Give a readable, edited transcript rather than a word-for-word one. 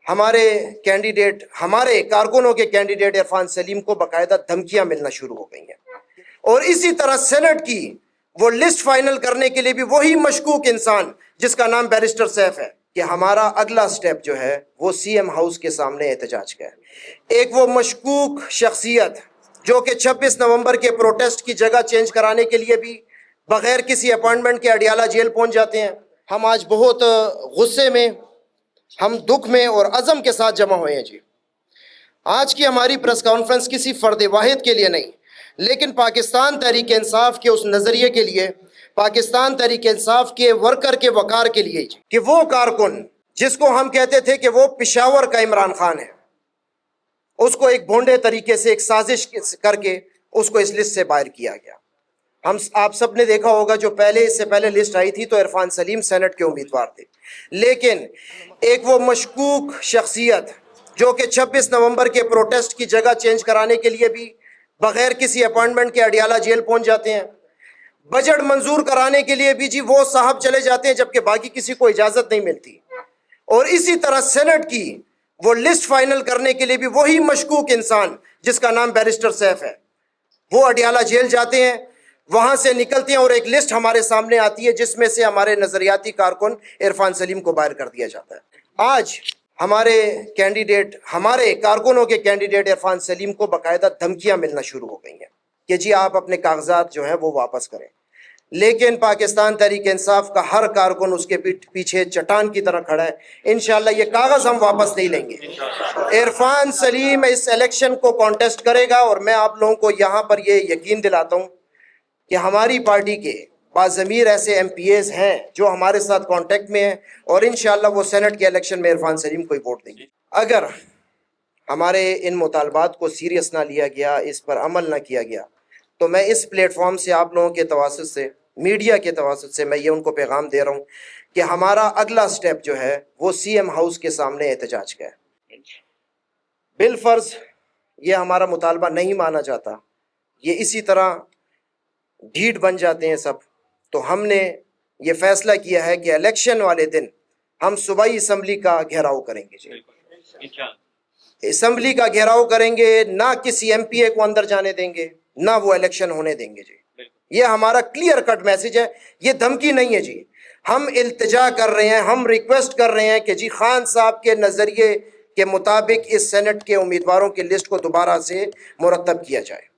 ہمارے کینڈیڈیٹ، ہمارے کارکنوں کے کینڈیڈیٹ عرفان سلیم کو باقاعدہ دھمکیاں ملنا شروع ہو گئی ہیں، اور اسی طرح سینٹ کی وہ لسٹ فائنل کرنے کے لیے بھی وہی مشکوک انسان جس کا نام بیرسٹر سیف ہے کہ ہمارا اگلا سٹیپ جو ہے وہ سی ایم ہاؤس کے سامنے احتجاج کا ہے۔ ایک وہ مشکوک شخصیت جو کہ 26 نومبر کے پروٹیسٹ کی جگہ چینج کرانے کے لیے بھی بغیر کسی اپائنٹمنٹ کے اڈیالہ جیل پہنچ جاتے ہیں۔ ہم آج بہت غصے میں، ہم دکھ میں اور عزم کے ساتھ جمع ہوئے ہیں جی۔ آج کی ہماری پریس کانفرنس کسی فرد واحد کے لیے نہیں، لیکن پاکستان تحریک انصاف کے اس نظریے کے لیے، پاکستان تحریک انصاف کے ورکر کے وقار کے لیے کہ وہ کارکن جس کو ہم کہتے تھے کہ وہ پشاور کا عمران خان ہے، اس کو ایک بھونڈے طریقے سے ایک سازش کر کے اس کو اس لسٹ سے باہر کیا گیا۔ آپ سب نے دیکھا ہوگا جو اس سے پہلے لسٹ آئی تھی تو عرفان سلیم سینٹ کے امیدوار تھے، لیکن ایک وہ مشکوک شخصیت جو کہ 26 نومبر کے پروٹیسٹ کی جگہ چینج کرانے کے لیے بھی بغیر کسی اپائنٹمنٹ کے اڈیالہ جیل پہنچ جاتے ہیں، بجٹ منظور کرانے کے لیے بھی جی وہ صاحب چلے جاتے ہیں جبکہ باقی کسی کو اجازت نہیں ملتی، اور اسی طرح سینٹ کی وہ لسٹ فائنل کرنے کے لیے بھی وہی مشکوک انسان جس کا نام بیرسٹر سیف ہے، وہ اڈیالہ جیل جاتے ہیں، وہاں سے نکلتے ہیں اور ایک لسٹ ہمارے سامنے آتی ہے جس میں سے ہمارے نظریاتی کارکن عرفان سلیم کو باہر کر دیا جاتا ہے۔ آج ہمارے کینڈیڈیٹ، ہمارے کارکنوں کے کینڈیڈیٹ عرفان سلیم کو باقاعدہ دھمکیاں ملنا شروع ہو گئی ہیں کہ جی آپ اپنے کاغذات جو ہیں وہ واپس کریں، لیکن پاکستان تحریک انصاف کا ہر کارکن اس کے پیچھے چٹان کی طرح کھڑا ہے۔ انشاءاللہ یہ کاغذ ہم واپس نہیں لیں گے۔ عرفان سلیم اس الیکشن کو کانٹیسٹ کرے گا، اور میں آپ لوگوں کو یہاں پر یہ یقین دلاتا ہوں کہ ہماری پارٹی کے باضمیر ایسے ایم پی ایز ہیں جو ہمارے ساتھ کانٹیکٹ میں ہیں، اور انشاءاللہ وہ سینٹ کے الیکشن میں عرفان سلیم کو ہی ووٹ دیں گے۔ اگر ہمارے ان مطالبات کو سیریس نہ لیا گیا، اس پر عمل نہ کیا گیا، تو میں اس پلیٹ فارم سے آپ لوگوں کے تواسط سے، میڈیا کے تواسط سے میں یہ ان کو پیغام دے رہا ہوں کہ ہمارا اگلا سٹیپ جو ہے وہ سی ایم ہاؤس کے سامنے احتجاج کا ہے۔ بالفرض یہ ہمارا مطالبہ نہیں مانا جاتا، یہ اسی طرح ڈھیٹ بن جاتے ہیں سب، تو ہم نے یہ فیصلہ کیا ہے کہ الیکشن والے دن ہم صوبائی اسمبلی کا گھیراؤ کریں گے جی۔ اسمبلی کا گھیراؤ کریں گے، نہ کسی ایم پی اے کو اندر جانے دیں گے، نہ وہ الیکشن ہونے دیں گے جی۔ یہ ہمارا کلیئر کٹ میسج ہے، یہ دھمکی نہیں ہے جی۔ ہم التجا کر رہے ہیں، ہم ریکویسٹ کر رہے ہیں کہ جی خان صاحب کے نظریے کے مطابق اس سینٹ کے امیدواروں کی لسٹ کو دوبارہ سے مرتب کیا جائے۔